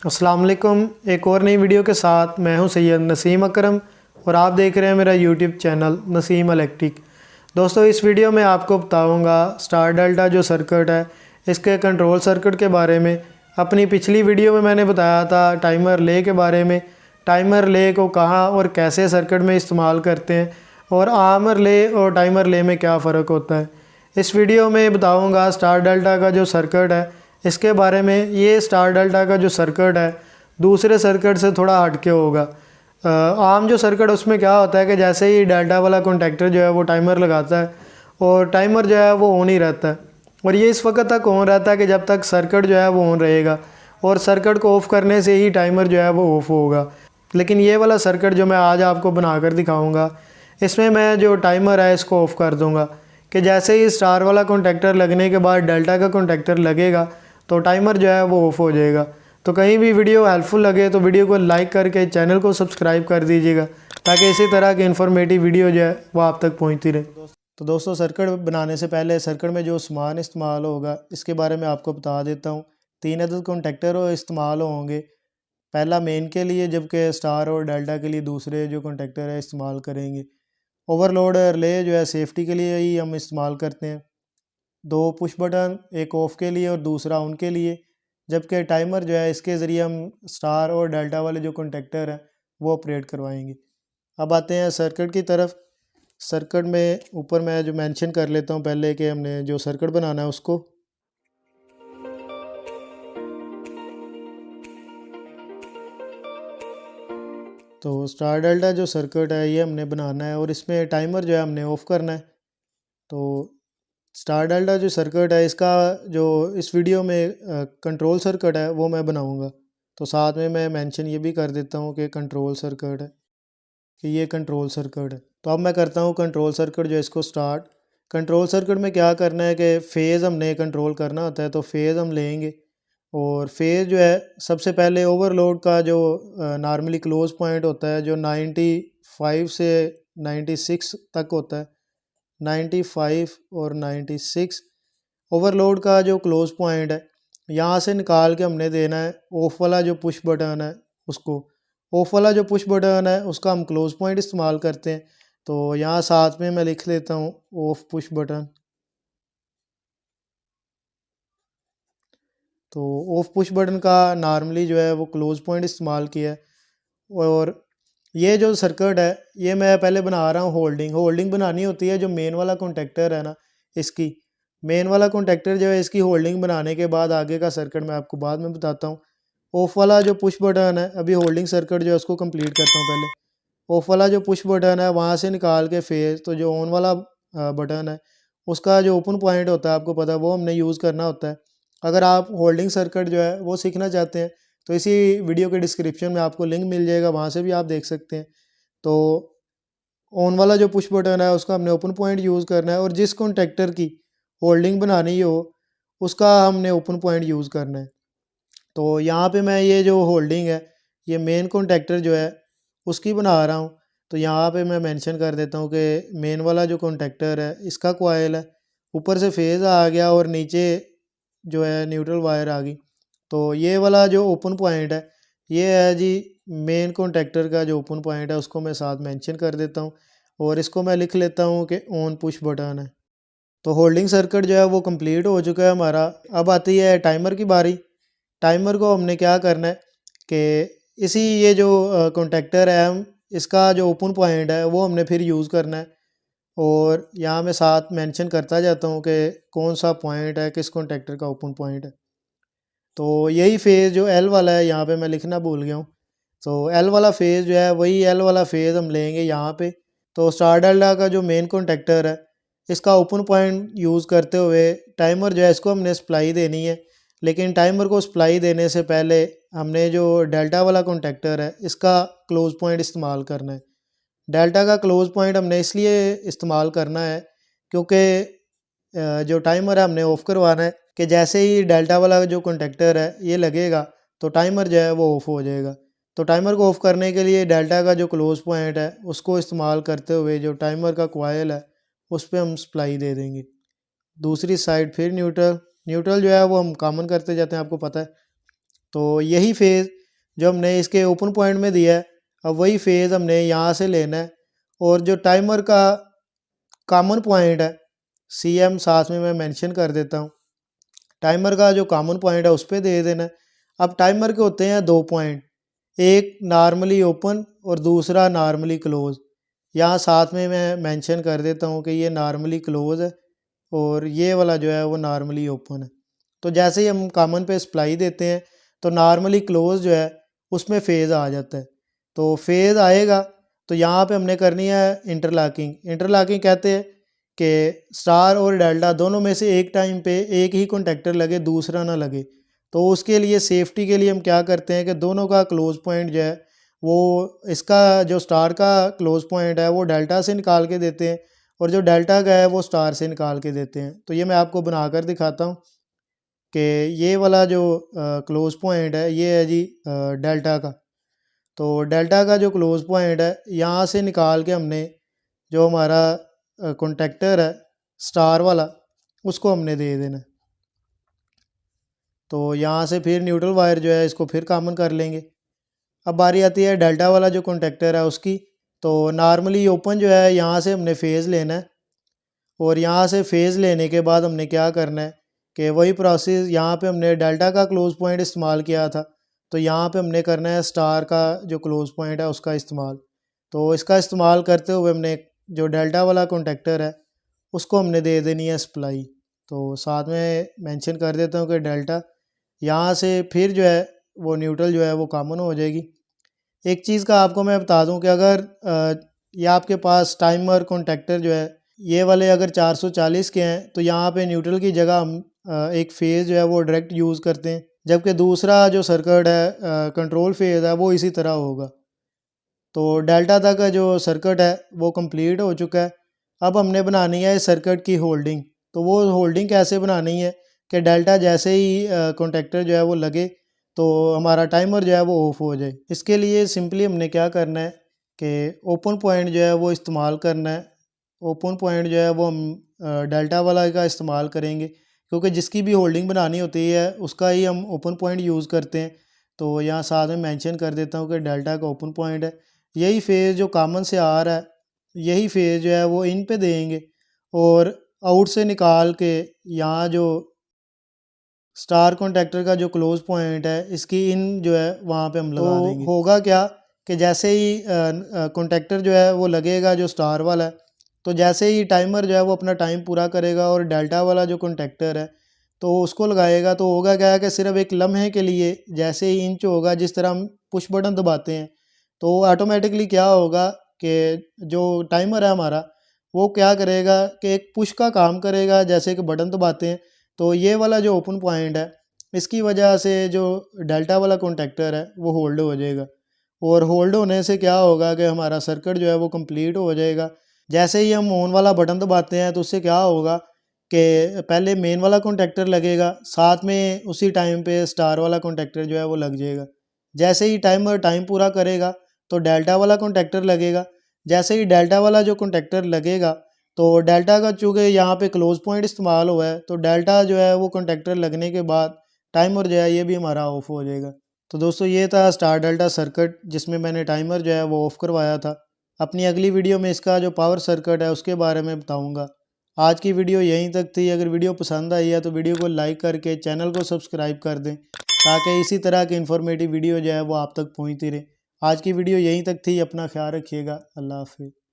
अस्सलाम वालेकुम। एक और नई वीडियो के साथ मैं हूं सैयद नसीम अकरम और आप देख रहे हैं मेरा यूट्यूब चैनल नसीम इलेक्ट्रिक। दोस्तों, इस वीडियो में आपको बताऊंगा स्टार डेल्टा जो सर्किट है इसके कंट्रोल सर्किट के बारे में। अपनी पिछली वीडियो में मैंने बताया था टाइमर ले के बारे में, टाइमर ले को कहाँ और कैसे सर्किट में इस्तेमाल करते हैं और आमर ले और टाइमर ले में क्या फ़र्क होता है। इस वीडियो में बताऊंगा स्टार डेल्टा का जो सर्किट है इसके बारे में। ये स्टार डेल्टा का जो सर्किट है दूसरे सर्किट से थोड़ा हटके होगा। आम जो सर्किट उसमें क्या होता है कि जैसे ही डेल्टा वाला कॉन्टैक्टर जो है वो टाइमर लगाता है और टाइमर जो है वो ऑन ही रहता है और ये इस वक्त तक ऑन रहता है कि जब तक सर्किट जो है वो ऑन रहेगा और सर्किट को ऑफ़ करने से ही टाइमर जो है वो ऑफ़ होगा। लेकिन ये वाला सर्किट जो मैं आज आपको बनाकर दिखाऊंगा इसमें मैं जो टाइमर है इसको ऑफ़ कर दूंगा कि जैसे ही स्टार वाला कॉन्टैक्टर लगने के बाद डेल्टा का कॉन्टैक्टर लगेगा तो टाइमर जो है वो ऑफ़ हो जाएगा। तो कहीं भी वीडियो हेल्पफुल लगे तो वीडियो को लाइक करके चैनल को सब्सक्राइब कर दीजिएगा ताकि इसी तरह की इन्फॉर्मेटिव वीडियो जो है वो आप तक पहुंचती रहे। तो दोस्तों, सर्किट बनाने से पहले सर्किट में जो सामान इस्तेमाल होगा इसके बारे में आपको बता देता हूँ। 3 अदद कॉन्टैक्टर इस्तेमाल होंगे। पहला मेन के लिए, जबकि स्टार और डेल्टा के लिए दूसरे जो कॉन्टैक्टर है इस्तेमाल करेंगे। ओवरलोड रिले जो है सेफ्टी के लिए ही हम इस्तेमाल करते हैं। 2 पुश बटन, एक ऑफ़ के लिए और दूसरा ऑन के लिए। जबकि टाइमर जो है इसके ज़रिए हम स्टार और डेल्टा वाले जो कॉन्टैक्टर हैं वो ऑपरेट करवाएंगे। अब आते हैं सर्किट की तरफ। सर्किट में ऊपर मैं जो मेंशन कर लेता हूँ पहले कि हमने जो सर्किट बनाना है उसको। तो स्टार डेल्टा जो सर्किट है ये हमने बनाना है और इसमें टाइमर जो है हमने ऑफ़ करना है। तो स्टार डेल्टा जो सर्किट है इसका जो इस वीडियो में कंट्रोल सर्किट है वो मैं बनाऊंगा। तो साथ में मैं मेंशन ये भी कर देता हूँ कि कंट्रोल सर्किट है, कि ये कंट्रोल सर्किट है। तो अब मैं करता हूँ कंट्रोल सर्किट जो इसको स्टार्ट। कंट्रोल सर्किट में क्या करना है कि फ़ेज़ हमने कंट्रोल करना होता है। तो फ़ेज़ हम लेंगे और फ़ेज़ जो है सबसे पहले ओवरलोड का जो नॉर्मली क्लोज पॉइंट होता है जो 95 से 96 तक होता है, 95 और 96 ओवरलोड का जो क्लोज पॉइंट है यहाँ से निकाल के हमने देना है ऑफ वाला जो पुश बटन है उसको। ऑफ वाला जो पुश बटन है उसका हम क्लोज पॉइंट इस्तेमाल करते हैं। तो यहाँ साथ में मैं लिख लेता हूँ ऑफ पुश बटन। तो ऑफ पुश बटन का नॉर्मली जो है वो क्लोज पॉइंट इस्तेमाल किया है। और ये जो सर्किट है ये मैं पहले बना रहा हूँ होल्डिंग बनानी होती है। जो मेन वाला कॉन्टैक्टर है ना, इसकी मेन वाला कॉन्टैक्टर जो है इसकी होल्डिंग बनाने के बाद आगे का सर्किट मैं आपको बाद में बताता हूँ। ऑफ वाला जो पुश बटन है, अभी होल्डिंग सर्किट जो है उसको कंप्लीट करता हूँ पहले। ऑफ वाला जो पुश बटन है वहाँ से निकाल के फेज, तो जो ऑन वाला बटन है उसका जो ओपन पॉइंट होता है आपको पता है वो हमने यूज़ करना होता है। अगर आप होल्डिंग सर्किट जो है वो सीखना चाहते हैं तो इसी वीडियो के डिस्क्रिप्शन में आपको लिंक मिल जाएगा, वहाँ से भी आप देख सकते हैं। तो ऑन वाला जो पुश बटन है उसका हमने ओपन पॉइंट यूज़ करना है और जिस कॉन्टैक्टर की होल्डिंग बनानी हो उसका हमने ओपन पॉइंट यूज़ करना है। तो यहाँ पे मैं ये जो होल्डिंग है ये मेन कॉन्टैक्टर जो है उसकी बना रहा हूँ। तो यहाँ पे मैं मेंशन कर देता हूँ कि मेन वाला जो कॉन्टैक्टर है इसका कॉइल है, ऊपर से फेज़ आ गया और नीचे जो है न्यूट्रल वायर आ गई। तो ये वाला जो ओपन पॉइंट है ये है जी मेन कॉन्टैक्टर का जो ओपन पॉइंट है उसको मैं साथ मेंशन कर देता हूँ और इसको मैं लिख लेता हूँ कि ऑन पुश बटन है। तो होल्डिंग सर्किट जो है वो कंप्लीट हो चुका है हमारा। अब आती है टाइमर की बारी। टाइमर को हमने क्या करना है कि इसी ये जो कॉन्टैक्टर है हम इसका जो ओपन पॉइंट है वो हमने फिर यूज़ करना है और यहाँ मैं साथ मेंशन करता जाता हूँ कि कौन सा पॉइंट है, किस कॉन्टैक्टर का ओपन पॉइंट है। तो यही फेज़ जो एल वाला है यहाँ पे मैं लिखना भूल गया हूँ। तो एल वाला फेज़ जो है वही एल वाला फेज़ हम लेंगे यहाँ पे। तो स्टार डेल्टा का जो मेन कॉन्टैक्टर है इसका ओपन पॉइंट यूज़ करते हुए टाइमर जो है इसको हमने सप्लाई देनी है। लेकिन टाइमर को सप्लाई देने से पहले हमने जो डेल्टा वाला कॉन्टैक्टर है इसका क्लोज पॉइंट इस्तेमाल करना है। डेल्टा का क्लोज पॉइंट हमने इसलिए इस्तेमाल करना है क्योंकि जो टाइमर है हमने ऑफ़ करवाना है कि जैसे ही डेल्टा वाला जो कॉन्टैक्टर है ये लगेगा तो टाइमर जो है वो ऑफ़ हो जाएगा। तो टाइमर को ऑफ़ करने के लिए डेल्टा का जो क्लोज पॉइंट है उसको इस्तेमाल करते हुए जो टाइमर का कॉइल है उस पर हम सप्लाई दे देंगे। दूसरी साइड फिर न्यूट्रल जो है वो हम कॉमन करते जाते हैं, आपको पता है। तो यही फेज़ जो हमने इसके ओपन पॉइंट में दिया है, अब वही फेज़ हमने यहाँ से लेना है। और जो टाइमर का कॉमन पॉइंट है, CM साथ में मैं मेंशन कर देता हूँ। टाइमर का जो कॉमन पॉइंट है उस पर दे देना है। अब टाइमर के होते हैं 2 पॉइंट, एक नॉर्मली ओपन और दूसरा नॉर्मली क्लोज़। यहाँ साथ में मैं मेंशन कर देता हूँ कि ये नॉर्मली क्लोज़ है और ये वाला जो है वो नॉर्मली ओपन है। तो जैसे ही हम कॉमन पे सप्लाई देते हैं तो नॉर्मली क्लोज़ जो है उसमें फ़ेज़ आ जाता है। तो फ़ेज़ आएगा तो यहाँ पे हमने करनी है इंटरलॉकिंग। इंटरलॉकिंग कहते हैं कि स्टार और डेल्टा दोनों में से एक टाइम पे एक ही कॉन्टैक्टर लगे, दूसरा ना लगे। तो उसके लिए सेफ्टी के लिए हम क्या करते हैं कि दोनों का क्लोज़ पॉइंट जो है वो, इसका जो स्टार का क्लोज़ पॉइंट है वो डेल्टा से निकाल के देते हैं और जो डेल्टा का है वो स्टार से निकाल के देते हैं। तो ये मैं आपको बनाकर दिखाता हूँ कि ये वाला जो क्लोज़ पॉइंट है ये है जी डेल्टा का। तो डेल्टा का जो क्लोज़ पॉइंट है यहाँ से निकाल के हमने जो हमारा कॉन्टैक्टर है स्टार वाला उसको हमने दे देना। तो यहाँ से फिर न्यूट्रल वायर जो है इसको फिर कॉमन कर लेंगे। अब बारी आती है डेल्टा वाला जो कॉन्टैक्टर है उसकी। तो नॉर्मली ओपन जो है यहाँ से हमने फ़ेज़ लेना है और यहाँ से फ़ेज़ लेने के बाद हमने क्या करना है कि वही प्रोसेस, यहाँ पे हमने डेल्टा का क्लोज़ पॉइंट इस्तेमाल किया था तो यहाँ पे हमने करना है स्टार का जो क्लोज़ पॉइंट है उसका इस्तेमाल। तो इसका इस्तेमाल करते हुए हमने जो डेल्टा वाला कॉन्टैक्टर है उसको हमने दे देनी है सप्लाई। तो साथ में मेंशन कर देता हूँ कि डेल्टा, यहाँ से फिर जो है वो न्यूट्रल जो है वो कॉमन हो जाएगी। एक चीज़ का आपको मैं बता दूं कि अगर ये आपके पास टाइमर कॉन्टैक्टर जो है ये वाले अगर 440 के हैं तो यहाँ पे न्यूट्रल की जगह हम एक फेज़ जो है वो डायरेक्ट यूज़ करते हैं, जबकि दूसरा जो सर्किट है कंट्रोल फेज़ है वो इसी तरह होगा। तो डेल्टा तक का जो सर्किट है वो कंप्लीट हो चुका है। अब हमने बनानी है इस सर्किट की होल्डिंग। तो वो होल्डिंग कैसे बनानी है कि डेल्टा जैसे ही कॉन्टैक्टर जो है वो लगे तो हमारा टाइमर जो है वो ऑफ हो जाए। इसके लिए सिंपली हमने क्या करना है कि ओपन पॉइंट जो है वो इस्तेमाल करना है। ओपन पॉइंट जो है वो हम डेल्टा वाला का इस्तेमाल करेंगे क्योंकि जिसकी भी होल्डिंग बनानी होती है उसका ही हम ओपन पॉइंट यूज़ करते हैं। तो यहाँ साथ में मेंशन कर देता हूँ कि डेल्टा का ओपन पॉइंट है। यही फेज़ जो कॉमन से आ रहा है यही फेज़ जो है वो इन पे देंगे और आउट से निकाल के यहाँ जो स्टार कॉन्टैक्टर का जो क्लोज़ पॉइंट है इसकी इन जो है वहाँ पे हम लगा देंगे। होगा क्या कि जैसे ही कॉन्टैक्टर जो है वो लगेगा जो स्टार वाला है, तो जैसे ही टाइमर जो है वो अपना टाइम पूरा करेगा और डेल्टा वाला जो कॉन्टैक्टर है तो उसको लगाएगा, तो होगा क्या है कि सिर्फ एक लम्हे के लिए जैसे ही इंच होगा, जिस तरह हम पुश बटन दबाते हैं तो ऑटोमेटिकली क्या होगा कि जो टाइमर है हमारा वो क्या करेगा कि एक पुश का काम करेगा जैसे कि बटन दबाते हैं। तो ये वाला जो ओपन पॉइंट है इसकी वजह से जो डेल्टा वाला कॉन्टैक्टर है वो होल्ड हो जाएगा और होल्ड होने से क्या होगा कि हमारा सर्किट जो है वो कंप्लीट हो जाएगा। जैसे ही हम ऑन वाला बटन दबाते हैं तो उससे क्या होगा कि पहले मेन वाला कॉन्टैक्टर लगेगा, साथ में उसी टाइम पे स्टार वाला कॉन्टैक्टर जो है वो लग जाएगा। जैसे ही टाइमर टाइम पूरा करेगा तो डेल्टा वाला कॉन्टैक्टर लगेगा। जैसे ही डेल्टा वाला जो कॉन्टैक्टर लगेगा तो डेल्टा का चूँकि यहाँ पे क्लोज़ पॉइंट इस्तेमाल हुआ है तो डेल्टा जो है वो कॉन्टैक्टर लगने के बाद टाइमर जो है ये भी हमारा ऑफ हो जाएगा। तो दोस्तों ये था स्टार डेल्टा सर्किट जिसमें मैंने टाइमर जो है वो ऑफ़ करवाया था। अपनी अगली वीडियो में इसका जो पावर सर्किट है उसके बारे में बताऊँगा। आज की वीडियो यहीं तक थी। अगर वीडियो पसंद आई है तो वीडियो को लाइक करके चैनल को सब्सक्राइब कर दें ताकि इसी तरह की इन्फॉर्मेटिव वीडियो जो है वो आप तक पहुँचती रहे। आज की वीडियो यहीं तक थी। अपना ख्याल रखिएगा। अल्लाह हाफ़िज़।